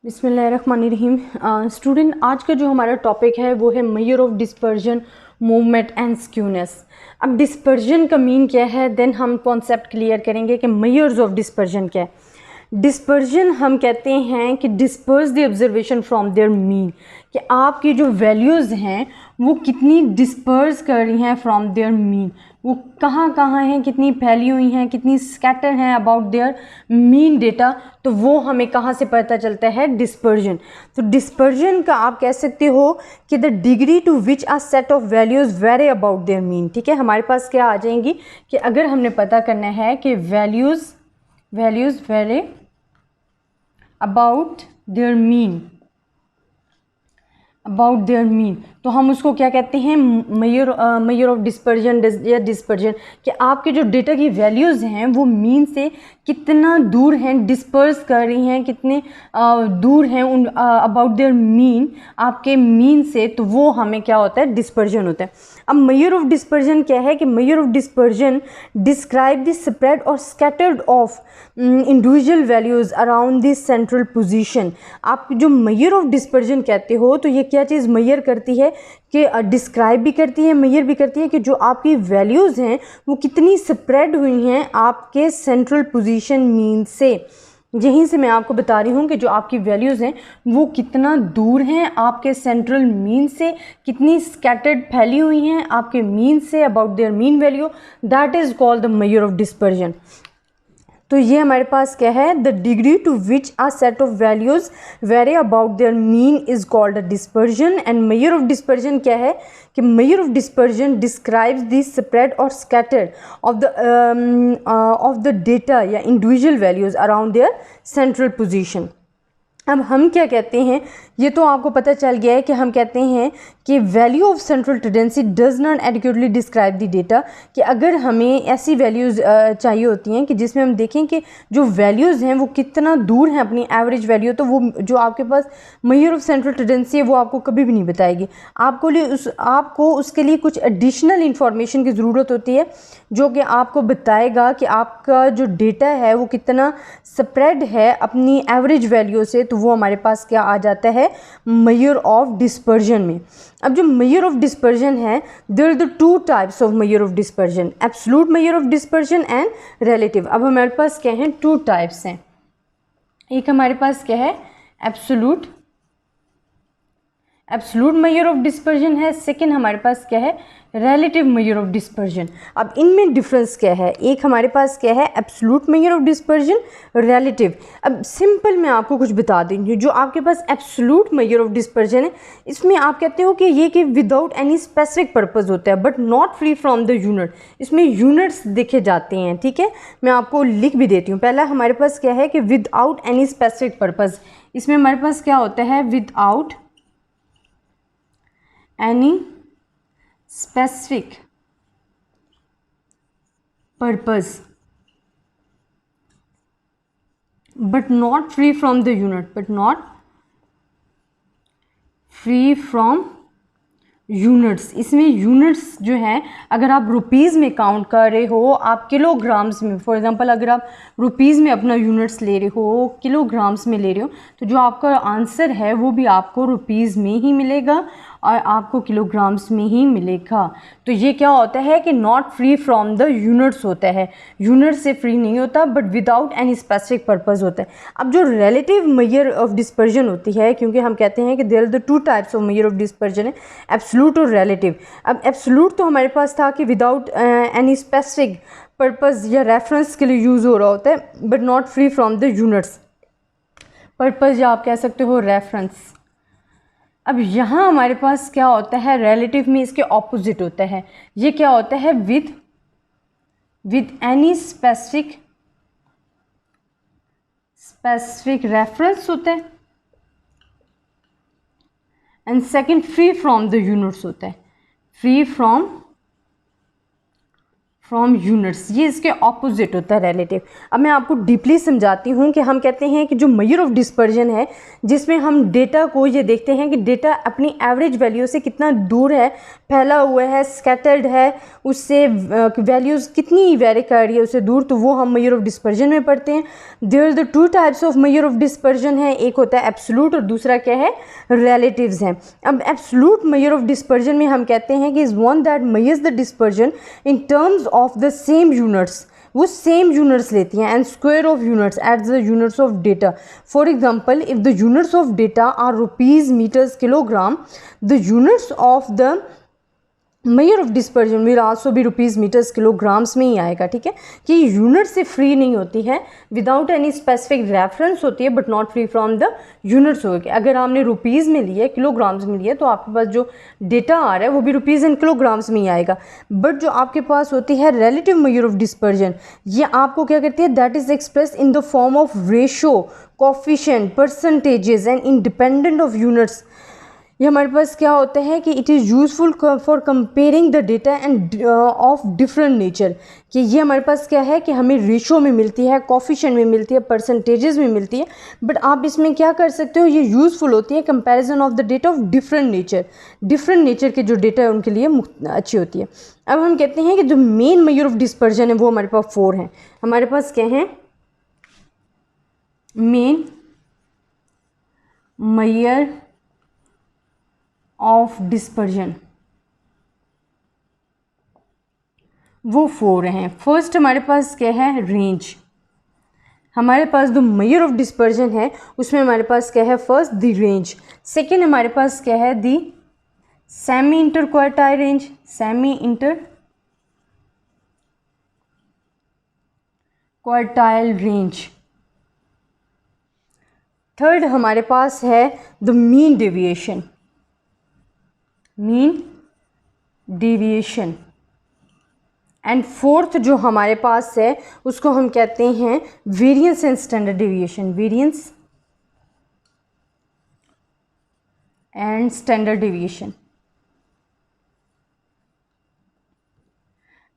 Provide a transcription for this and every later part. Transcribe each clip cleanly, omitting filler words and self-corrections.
बिस्मिल्लाहिर्रहमानिर्रहीम। स्टूडेंट, आज का जो हमारा टॉपिक है वो है major of dispersion, movement and skewness. अब डिस्पर्जन का मीन क्या है, देन हम कॉन्सेप्ट क्लियर करेंगे कि मेजर्स ऑफ डिस्पर्जन क्या है। डिस्पर्जन हम कहते हैं कि disperse the observation from their mean, कि आपकी जो वैल्यूज़ हैं वो कितनी डिस्पर्स कर रही हैं फ्रॉम देयर मीन, वो कहाँ कहाँ हैं, कितनी फैली हुई हैं, कितनी स्कैटर हैं अबाउट देयर मीन डेटा। तो वो हमें कहाँ से पता चलता है, डिस्पर्जन। तो डिस्पर्जन का आप कह सकते हो कि the degree to which a set of values vary about their mean. ठीक है, हमारे पास क्या आ जाएंगी कि अगर हमने पता करना है कि values vary about their mean, तो हम उसको क्या कहते हैं, मेजर ऑफ डिस्पर्जन या डिस्पर्जन, कि आपके जो डेटा की वैल्यूज़ हैं वो मीन से कितना दूर हैं, डिस्पर्स कर रही हैं, कितने दूर हैं उन अबाउट देयर मीन, आपके मीन से। तो वो हमें क्या होता है, डिस्पर्जन होता है। अब मेजर ऑफ डिस्पर्जन क्या है कि measure of dispersion describe the spread और scattered of individual values around this central position. आप जो मेजर ऑफ डिस्पर्जन कहते हो तो ये क्या चीज़ मेजर करती है कि डिस्क्राइब भी करती है, मेजर भी करती है कि जो आपकी वैल्यूज़ हैं वो कितनी स्प्रेड हुई हैं आपके सेंट्रल पोजीशन मीन से। यहीं से मैं आपको बता रही हूँ कि जो आपकी वैल्यूज़ हैं वो कितना दूर हैं आपके सेंट्रल मीन से, कितनी स्कैटर्ड फैली हुई हैं आपके मीन से about their mean value, that is called the measure of dispersion. तो ये हमारे पास क्या है, the degree to which a set of values vary about their mean is called a dispersion. And measure of dispersion क्या है कि measure of dispersion describes the spread और स्कैटर ऑफ द डेटा या individual values around their central position. अब हम क्या कहते हैं, ये तो आपको पता चल गया है कि हम कहते हैं कि value of central tendency does not adequately describe the data, कि अगर हमें ऐसी वैल्यूज़ चाहिए होती हैं कि जिसमें हम देखें कि जो वैल्यूज़ हैं वो कितना दूर हैं अपनी एवरेज वैल्यू, तो वो जो आपके पास मेजर ऑफ सेंट्रल टेंडेंसी है वो आपको कभी भी नहीं बताएगी। आपको उसके लिए कुछ एडिशनल इंफॉर्मेशन की ज़रूरत होती है जो कि आपको बताएगा कि आपका जो डेटा है वो कितना स्प्रेड है अपनी एवरेज वैल्यू से। तो वो हमारे पास क्या आ जाता है, मेजर ऑफ डिस्पर्जन में। अब जो मेजर ऑफ डिस्पर्जन है, there are the two types of measure of dispersion, absolute measure of dispersion and relative. अब हमारे पास क्या है, टू टाइप्स हैं। एक हमारे पास क्या है, एब्सोल्यूट मेजर ऑफ डिस्पर्जन है। सेकंड हमारे पास क्या है, रिलेटिव मेजर ऑफ डिस्पर्जन। अब इनमें डिफरेंस क्या है, एक हमारे पास क्या है, absolute measure of dispersion, relative. अब सिंपल मैं आपको कुछ बता दूँगी, जो आपके पास एब्सोल्यूट मेजर ऑफ डिस्पर्जन है इसमें आप कहते हो कि ये कि विदाउट एनी स्पेसिफिक पर्पस होता है but not free from the unit, इसमें यूनिट्स देखे जाते हैं। ठीक है, मैं आपको लिख भी देती हूँ। पहला हमारे पास क्या है कि विदाउट एनी स्पेसिफिक पर्पस, इसमें हमारे पास क्या होता है, without any specific purpose but not free from the units. इसमें यूनिट्स जो है, अगर आप रुपीज़ में काउंट कर रहे हो, आप किलोग्राम्स में, फॉर एग्जांपल अगर आप रुपीज़ में अपना यूनिट्स ले रहे हो, किलोग्राम्स में ले रहे हो, तो जो आपका आंसर है वो भी आपको रुपीज़ में ही मिलेगा और आपको किलोग्राम्स में ही मिलेगा। तो ये क्या होता है कि not free from the units होता है, यूनिट से फ्री नहीं होता but without any specific purpose होता है। अब जो रिलेटिव मेजर ऑफ डिस्पर्जन होती है, क्योंकि हम कहते हैं कि there are the two types of measure of dispersion है, एब्सोल्यूट और रिलेटिव। अब एब्सोल्यूट तो हमारे पास था कि विदाउट एनी स्पेसिफिक पर्पस या रेफरेंस के लिए यूज़ हो रहा होता है but not free from the units, purpose या आप कह सकते हो रेफरेंस। अब यहाँ हमारे पास क्या होता है, रिलेटिव में इसके ऑपोजिट होता है। ये क्या होता है, विद एनी स्पेसिफिक रेफरेंस होता है, and second free from the units होता है, फ्री फ्रॉम यूनिट्स, ये इसके ऑपोजिट होता है रिलेटिव। अब मैं आपको डीपली समझाती हूँ कि हम कहते हैं कि जो मेजर ऑफ डिस्पर्जन है, जिसमें हम डेटा को ये देखते हैं कि डेटा अपनी एवरेज वैल्यू से कितना दूर है, फैला हुआ है, स्कैटर्ड है, उससे वैल्यूज़ कितनी वेरी कर रही है उससे दूर, तो वो हम मेजर ऑफ डिस्पर्जन में पढ़ते हैं। There are the two types of measure of dispersion है, एक होता है एब्सोल्यूट और दूसरा क्या है, रिलेटिव्स हैं। अब एब्सोल्यूट मेजर ऑफ डिस्पर्जन में हम कहते हैं कि is one that measures the dispersion in terms of the same units, वो सेम यूनिट्स लेती हैं, and square of units at the units of data. For example, if the units of data are rupees, metres, kilogram, the units of the measure of dispersion will also भी rupees, metres, kilograms में ही आएगा। ठीक है, कि unit से free नहीं होती है, विदाउट एनी स्पेसिफिक रेफरेंस होती है, but not free from the units होगी। अगर आपने रुपीज़ में लिया है, किलोग्राम्स में लिया, तो आपके पास जो डेटा आ रहा है वो भी रुपीज़ एंड किलोग्राम्स में ही आएगा। बट जो आपके पास होती है रिलेटिव मेजर ऑफ डिस्पर्जन, ये आपको क्या करती है, that is express in the form of ratio, coefficient, percentages and independent of units. ये हमारे पास क्या होता है कि it is useful for comparing the data end of different nature, कि ये हमारे पास क्या है कि हमें रेशो में मिलती है, कोफिशिएंट में मिलती है, परसेंटेजेस में मिलती है, बट आप इसमें क्या कर सकते हो, ये यूज़फुल होती है comparison of the data of different nature के जो डेटा है उनके लिए अच्छी होती है। अब हम कहते हैं कि जो मेन मेजर ऑफ डिस्पर्जन है वो हमारे पास 4 हैं। हमारे पास क्या हैं, मेन मेजर ऑफ डिस्पर्जन, वो 4 हैं। फर्स्ट हमारे पास क्या है, रेंज। हमारे पास जो मेजर ऑफ डिस्पर्जन है उसमें हमारे पास क्या है, फर्स्ट द रेंज। सेकेंड हमारे पास क्या है, the semi inter quartile range, semi inter quartile range. Third हमारे पास है the mean deviation, mean deviation. And fourth जो हमारे पास है उसको हम कहते हैं variance and standard deviation, variance and standard deviation.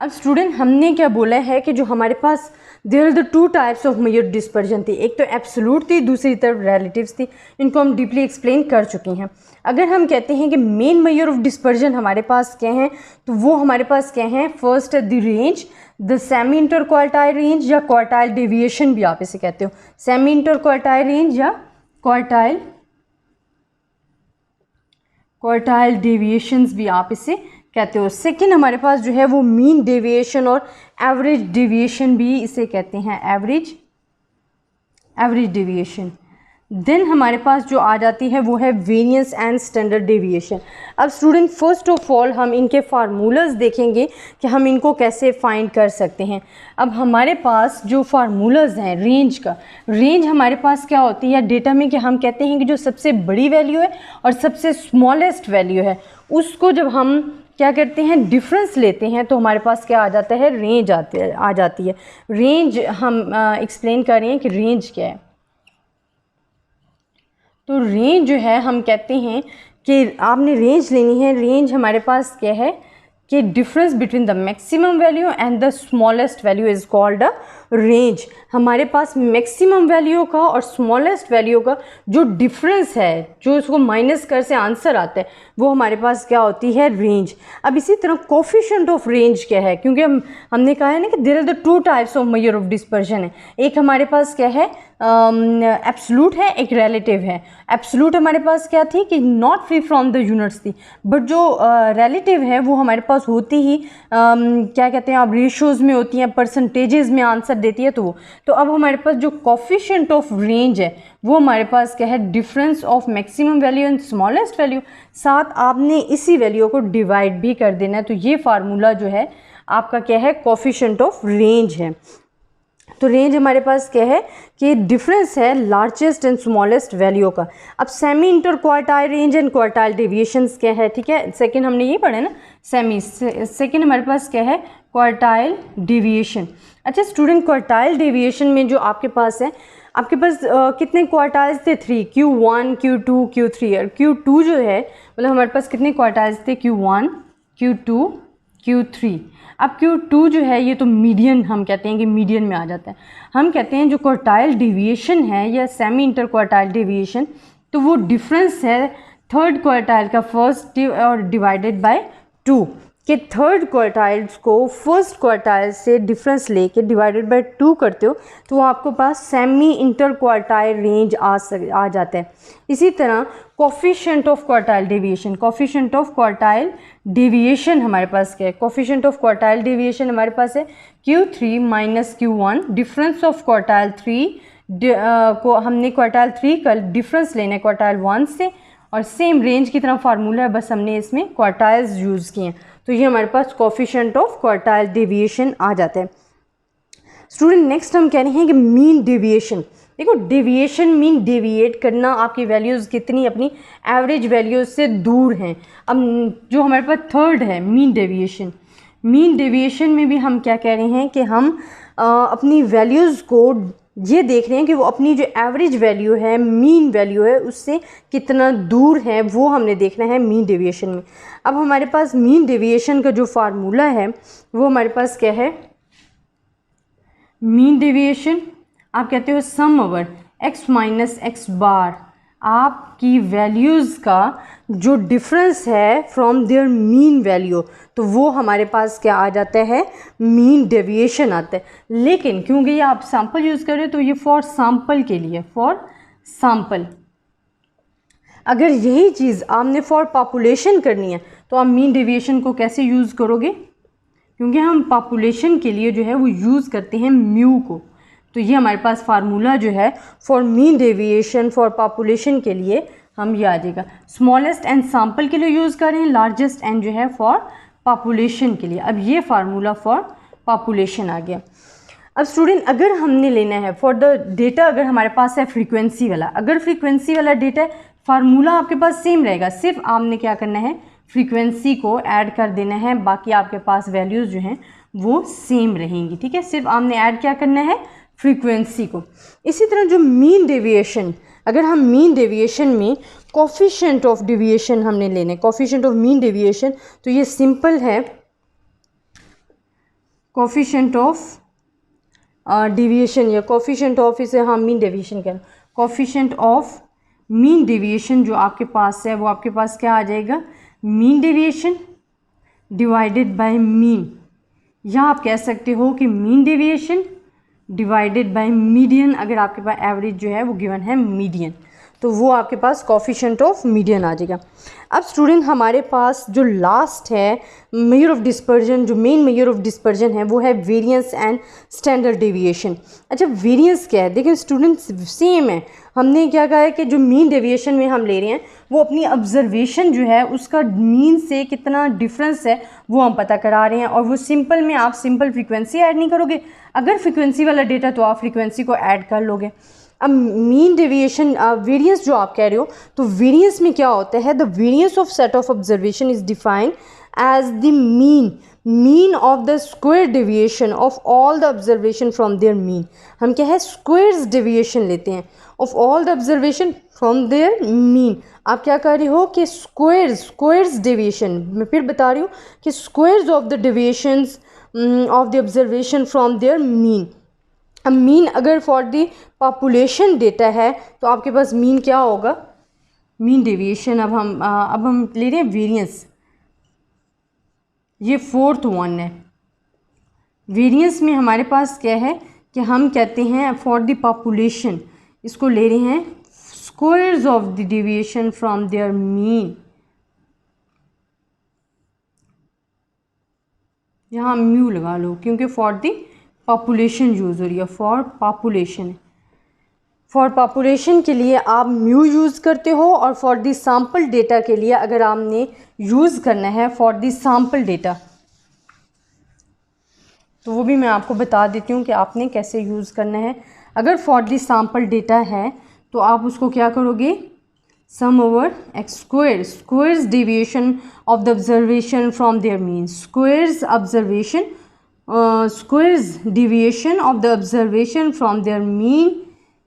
अब स्टूडेंट, हमने क्या बोला है कि जो हमारे पास there are the two types of measure dispersion थी, एक तो एब्सोल्यूट थी, दूसरी तरफ रिलेटिव्स थी। इनको हम डीपली एक्सप्लेन कर चुके हैं। अगर हम कहते हैं कि मेन मेजर ऑफ डिस्पर्जन हमारे पास क्या हैं, तो वो हमारे पास क्या हैं, first the range, the semi inter quartile range या क्वार्टाइल डेविएशन भी आप इसे कहते हो, सेमी इंटर क्वार्टाइल रेंज या क्वार्टाइल डेविएशंस भी आप इसे कहते हो। सेकेंड हमारे पास जो है वो मीन डेविएशन और एवरेज डेविएशन भी इसे कहते हैं, एवरेज डेविएशन। देन हमारे पास जो आ जाती है वो है वेरिएंस एंड स्टैंडर्ड डेविएशन। अब स्टूडेंट, फर्स्ट ऑफ ऑल हम इनके फार्मूलाज देखेंगे कि हम इनको कैसे फाइंड कर सकते हैं। अब हमारे पास जो फार्मूलाज हैं रेंज का, रेंज हमारे पास क्या होती है डेटा में, कि हम कहते हैं कि जो सबसे बड़ी वैल्यू है और सबसे स्मॉलेस्ट वैल्यू है, उसको जब हम क्या करते हैं, डिफरेंस लेते हैं, तो हमारे पास क्या आ जाता है, रेंज आ जाती है। रेंज हम एक्सप्लेन कर रहे हैं कि रेंज क्या है। तो रेंज जो है हम कहते हैं कि आपने रेंज लेनी है। रेंज हमारे पास क्या है कि difference between the maximum value and the smallest value is called a range. हमारे पास मैक्सिमम वैल्यू का और स्मॉलेस्ट वैल्यू का जो डिफरेंस है, जो उसको माइनस कर से आंसर आता है, वो हमारे पास क्या होती है, रेंज। अब इसी तरह कोफिशिएंट ऑफ रेंज क्या है, क्योंकि हमने कहा है ना कि there are the two types of measure of dispersion है। एक हमारे पास क्या है, एब्सोल्यूट है, एक रिलेटिव है। एब्सोल्यूट हमारे पास क्या थी कि not free from the units थी, बट जो रिलेटिव है वो हमारे पास होती ही क्या कहते हैं, अब रेशोज़ में होती हैं, परसेंटेजेस में आंसर देती है। तो अब हमारे पास जो कोफिशिएंट ऑफ रेंज है वो हमारे पास क्या है, difference of maximum value and smallest value. साथ आपने इसी वैल्यू को डिवाइड भी कर देना है। तो ये फार्मूला जो है आपका क्या है, कोफिशिएंट ऑफ रेंज है। तो रेंज हमारे पास क्या है कि डिफरेंस है लार्जेस्ट एंड स्मॉलेस्ट वैल्यू का। अब semi inter quartile range and quartile deviations क्या है, ठीक है, सेकंड हमने ये पढ़ा ना, सेकंड हमारे पास क्या है, क्वार्टाइल डेविएशन। अच्छा स्टूडेंट, क्वार्टाइल डेविएशन में जो आपके पास है, आपके पास कितने क्वार्टाइल्स थे, 3, Q1, Q2, Q3। और Q2 जो है मतलब हमारे पास कितने क्वार्टाइल्स थे, Q1, Q2, Q3। अब Q2 जो है ये तो मीडियन, हम कहते हैं कि मीडियन में आ जाता है। हम कहते हैं जो क्वार्टाइल डेविएशन है या सेमी इंटर क्वार्टाइल डेविएशन, तो वो डिफरेंस है थर्ड क्वार्टाइल का फर्स्ट और डिवाइडेड बाय 2, कि थर्ड क्वार्टाइल्स को फर्स्ट क्वार्टाइल से डिफरेंस लेके डिवाइडेड बाय 2 करते हो तो वो आपको पास सेमी इंटर क्वार्टाइल रेंज आ जाता है। इसी तरह coefficient of quartile deviation, coefficient of quartile deviation हमारे पास क्या है, कोफिशिएंट ऑफ क्वार्टाइल डेविएशन हमारे पास है Q3 minus Q1, difference of quartile 3 को हमने क्वार्टाइल 3 का डिफरेंस लेना है क्वार्टाइल 1 से, और सेम रेंज की तरह फार्मूला है, बस हमने इसमें क्वार्टाइल्स यूज़ किए हैं, तो ये हमारे पास कोफिशिएंट ऑफ क्वार्टाइल डेविएशन आ जाता है। स्टूडेंट नेक्स्ट हम कह रहे हैं कि मीन डेविएशन। देखो डेविएशन मीन डेविएट करना, आपकी वैल्यूज़ कितनी अपनी एवरेज वैल्यूज़ से दूर हैं। अब जो हमारे पास थर्ड है मीन डेविएशन, मीन डेविएशन में भी हम क्या कह रहे हैं कि हम अपनी वैल्यूज़ को ये देख रहे हैं कि वो अपनी जो एवरेज वैल्यू है, मीन वैल्यू है, उससे कितना दूर है, वो हमने देखना है मीन डेविएशन में। अब हमारे पास मीन डेविएशन का जो फार्मूला है वो हमारे पास क्या है, मीन डेविएशन आप कहते हो सम ओवर x माइनस एक्स बार, आपकी वैल्यूज़ का जो डिफरेंस है फ्रॉम देयर मीन वैल्यू, तो वो हमारे पास क्या आ जाता है, मीन डेविएशन आता है। लेकिन क्योंकि ये आप सैम्पल यूज़ कर रहे हो तो ये फॉर सैम्पल के लिए, फॉर सैम्पल। अगर यही चीज़ आपने फॉर पॉपुलेशन करनी है तो आप मीन डेविएशन को कैसे यूज़ करोगे, क्योंकि हम पॉपुलेशन के लिए जो है वो यूज़ करते हैं म्यू को, तो ये हमारे पास फार्मूला जो है for mean deviation for population के लिए हम ये आ जाएगा, स्मॉलेस्ट एंड सैम्पल के लिए यूज़ कर रहे हैं, लार्जेस्ट एंड जो है फॉर पॉपुलेशन के लिए। अब ये फार्मूला फॉर पॉपुलेशन आ गया। अब स्टूडेंट अगर हमने लेना है फॉर द डेटा, अगर हमारे पास है फ्रीक्वेंसी वाला, अगर फ्रीक्वेंसी वाला डेटा है, फार्मूला आपके पास सेम रहेगा, सिर्फ आपने क्या करना है, फ्रीक्वेंसी को ऐड कर देना है, बाकी आपके पास वैल्यूज़ जो हैं वो सेम रहेंगी। ठीक है, सिर्फ आपने ऐड क्या करना है, फ्रीक्वेंसी को। इसी तरह जो मीन डेविएशन, अगर हम मीन डेविएशन में कोफिशिएंट ऑफ डेविएशन हमने लेने, कोफिशिएंट ऑफ मीन डेविएशन, तो ये सिंपल है, कोफिशिएंट ऑफ डेविएशन या कोफिशिएंट ऑफ, इसे हम मीन डेविएशन कहें, कोफिशिएंट ऑफ मीन डेविएशन जो आपके पास है वो आपके पास क्या आ जाएगा, mean deviation divided by mean, या आप कह सकते हो कि mean deviation divided bye median, अगर आपके पास एवरेज जो है वो गिवन है मीडियन, तो वो आपके पास कोफिशिएंट ऑफ मीडियन आ जाएगा। अब स्टूडेंट हमारे पास जो लास्ट है मेजर ऑफ डिस्पर्जन, जो मेन मेजर ऑफ डिस्पर्जन है वो है वेरिएंस एंड स्टैंडर्ड डेविएशन। अच्छा वेरिएंस क्या है, देखिए स्टूडेंट सेम है, हमने क्या कहा है कि जो मीन डेविएशन में हम ले रहे हैं वो अपनी ऑब्जर्वेशन जो है उसका मीन से कितना डिफरेंस है वो हम पता करा रहे हैं, और वो सिंपल में आप सिंपल फ्रीक्वेंसी ऐड नहीं करोगे, अगर फ्रीक्वेंसी वाला डेटा तो आप फ्रीक्वेंसी को ऐड कर लोगे। अब मीन डेविएशन वेरिएंस जो आप कह रहे हो, तो वेरिएंस में क्या होता है, the variance of set of observation is defined as the mean of the square deviation of all the observation from their mean. हम क्या है, स्क्वायर्स डेविएशन लेते हैं of all the observation from their mean. आप क्या कर रहे हो कि स्क्वायर्स डेविएशन, मैं फिर बता रही हूँ कि squares of the deviations of the observation from their mean. अब मीन अगर फॉर द पॉपुलेशन डेटा है तो आपके पास मीन क्या होगा, मीन डेविएशन। अब हम ले रहे हैं वेरिएंस, ये फोर्थ वन है। वेरिएंस में हमारे पास क्या है कि हम कहते हैं फॉर द पॉपुलेशन, इसको ले रहे हैं squares of the deviation from their mean. यहाँ म्यू लगा लो क्योंकि फॉर द पॉपुलेशन यूज़ हो रही है, फॉर पॉपुलेशन। फॉर पॉपुलेशन के लिए आप म्यू यूज़ करते हो, और फॉर द सैम्पल डेटा के लिए अगर आपने यूज़ करना है फॉर द सैम्पल डेटा, तो वो भी मैं आपको बता देती हूँ कि आपने कैसे यूज़ करना है। अगर फॉर द सैम्पल डेटा है तो आप उसको क्या करोगे, sum over x square, squares deviation of the observation from their mean, squares observation squares deviation of the observation from their mean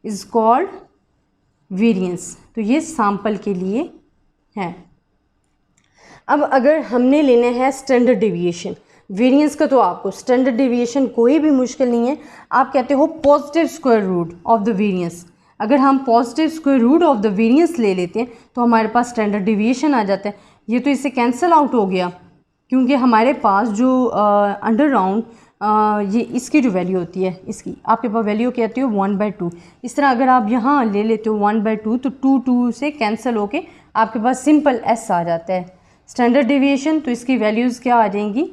is called variance। तो ये सैम्पल के लिए है। अब अगर हमने लेना है स्टैंडर्ड डेविएशन, वेरिएंस का तो आपको स्टैंडर्ड डेविएशन कोई भी मुश्किल नहीं है, आप कहते हो positive square root of the variance. अगर हम positive square root of the variance ले लेते हैं तो हमारे पास स्टैंडर्ड डेविएशन आ जाता है। ये तो इससे कैंसिल आउट हो गया, क्योंकि हमारे पास जो अंडर राउंड ये इसकी जो वैल्यू होती है, इसकी आपके पास वैल्यू क्या आती है 1/2। इस तरह अगर आप यहाँ ले लेते हो 1/2 तो 2 से कैंसिल होके आपके पास सिंपल s आ जाता है स्टैंडर्ड डेविएशन। तो इसकी वैल्यूज़ क्या आ जाएंगी,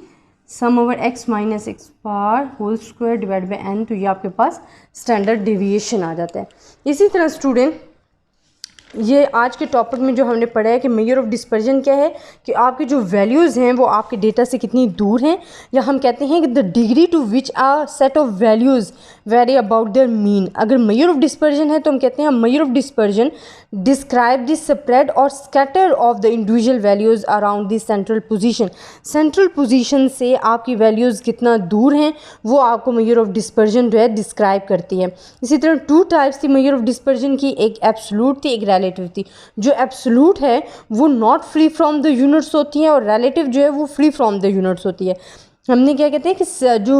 sum over x minus x power whole square divide by n। तो ये आपके पास स्टैंडर्ड डेविएशन आ जाता है। इसी तरह स्टूडेंट ये आज के टॉपिक में जो हमने पढ़ा है कि मेजर ऑफ डिस्पर्जन क्या है, कि आपकी जो वैल्यूज़ हैं वो आपके डेटा से कितनी दूर हैं, या हम कहते हैं कि the degree to which a set of values vary about their mean. अगर मेजर ऑफ डिस्पर्जन है तो हम कहते हैं measure of dispersion describe the spread और scatter of the individual values around the central position. Central position से आपकी values कितना दूर हैं वो आपको मेजर ऑफ डिस्पर्जन जो है डिस्क्राइब करती है। इसी तरह 2 टाइप्स थी मेजर ऑफ डिस्पर्जन की, एक एब्सोल्यूट थी, एक रिलेटिव थी। जो एब्सोल्यूट है वो not free from the units होती है, और रिलेटिव जो है वो फ्री फ्रॉम द यूनिट्स होती है। हमने क्या कहते हैं कि जो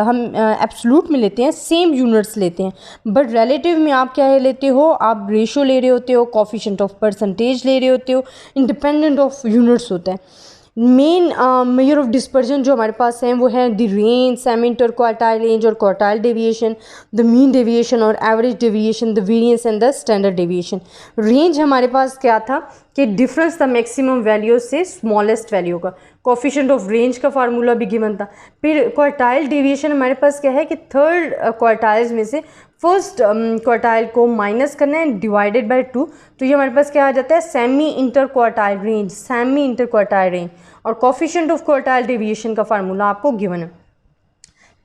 हम एब्सोल्यूट में लेते हैं सेम यूनिट्स लेते हैं, बट रिलेटिव में आप क्या है लेते हो, आप रेशो ले रहे होते हो, कोफिशिएंट ऑफ परसेंटेज ले रहे होते हो, इंडिपेंडेंट ऑफ यूनिट्स होता है। मेन मेजर ऑफ डिस्पर्जन जो हमारे पास है वो है the range, semi inter quartile range और quartile deviation, the mean deviation और average deviation, the variance and the standard deviation. Range हमारे पास क्या था कि डिफरेंस था मैक्सिमम वैल्यू से स्मॉलेस्ट वैल्यू का, कोफिशिएंट ऑफ रेंज का फार्मूला भी गिवन था। फिर क्वार्टाइल डेविएशन हमारे पास क्या है कि थर्ड क्वार्टाइल्स में से फर्स्ट क्वार्टाइल को माइनस करना है डिवाइडेड बाय 2। तो ये हमारे पास क्या आ जाता है semi inter quartile range, semi inter quartile range, और कोफिशिएंट ऑफ क्वार्टाइल डेविएशन का फार्मूला आपको गिवन है।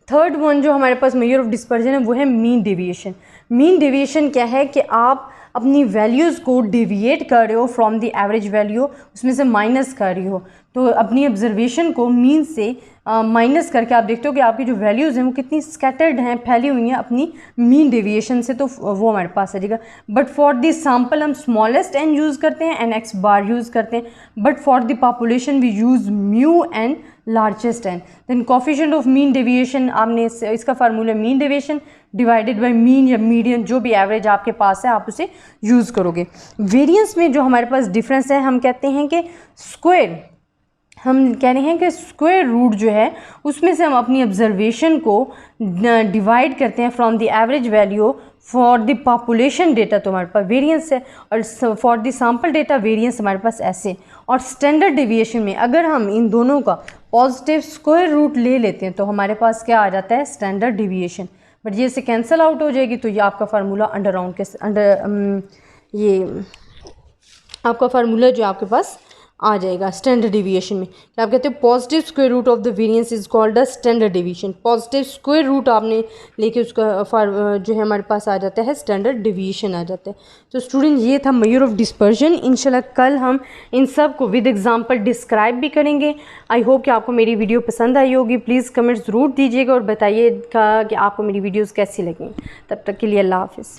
थर्ड वन जो हमारे पास मेजर ऑफ डिस्पर्जन है वो है मीन डेविएशन। मीन डेविएशन क्या है कि आप अपनी वैल्यूज़ को डेविएट कर रहे हो फ्रॉम द एवरेज वैल्यू, उसमें से माइनस कर रही हो। तो अपनी ऑब्जर्वेशन को मीन से माइनस करके आप देखते हो कि आपकी जो वैल्यूज़ हैं वो कितनी स्कैटर्ड हैं, फैली हुई हैं अपनी मीन डेविएशन से, तो वो हमारे पास आ जाएगा। बट फॉर द सैम्पल हम स्मॉलेस्ट एन यूज़ करते हैं, एन एक्स बार यूज़ करते हैं, but for the population we use mu n largest n. Then coefficient of mean deviation, आपने इसका formula mean deviation divided by mean या median, जो भी एवरेज आपके पास है आप उसे यूज़ करोगे। वेरिएंस में जो हमारे पास डिफरेंस है हम कहते हैं कि स्क्वायर, हम कह रहे हैं कि स्क्वायर रूट जो है उसमें से हम अपनी ऑब्जर्वेशन को डिवाइड करते हैं from the average value for the population data, तो हमारे पास वेरिएंस है, और for the sample data variance हमारे पास ऐसे। और स्टैंडर्ड डेविएशन में अगर हम इन दोनों का पॉजिटिव स्क्वायर रूट ले लेते हैं तो हमारे पास क्या आ जाता है स्टैंडर्ड डेविएशन। बट ये से कैंसिल आउट हो जाएगी, तो ये आपका फार्मूला अंडर राउंड के ये आपका फार्मूला जो आपके पास आ जाएगा स्टैंडर्ड डेविएशन में। क्या आप कहते हो positive square root of the variance is called the standard deviation. Positive square root आपने लेके उसका जो है हमारे पास आ जाता है स्टैंडर्ड डेविएशन आ जाता है। तो स्टूडेंट ये था मेजर ऑफ डिस्पर्जन। इंशाल्लाह कल हम इन सब को विद एग्जांपल डिस्क्राइब भी करेंगे। आई होप कि आपको मेरी वीडियो पसंद आई होगी। प्लीज़ कमेंट ज़रूर दीजिएगा और बताइएगा कि आपको मेरी वीडियोज़ कैसी लगी। तब तक के लिए अल्लाह हाफिज़।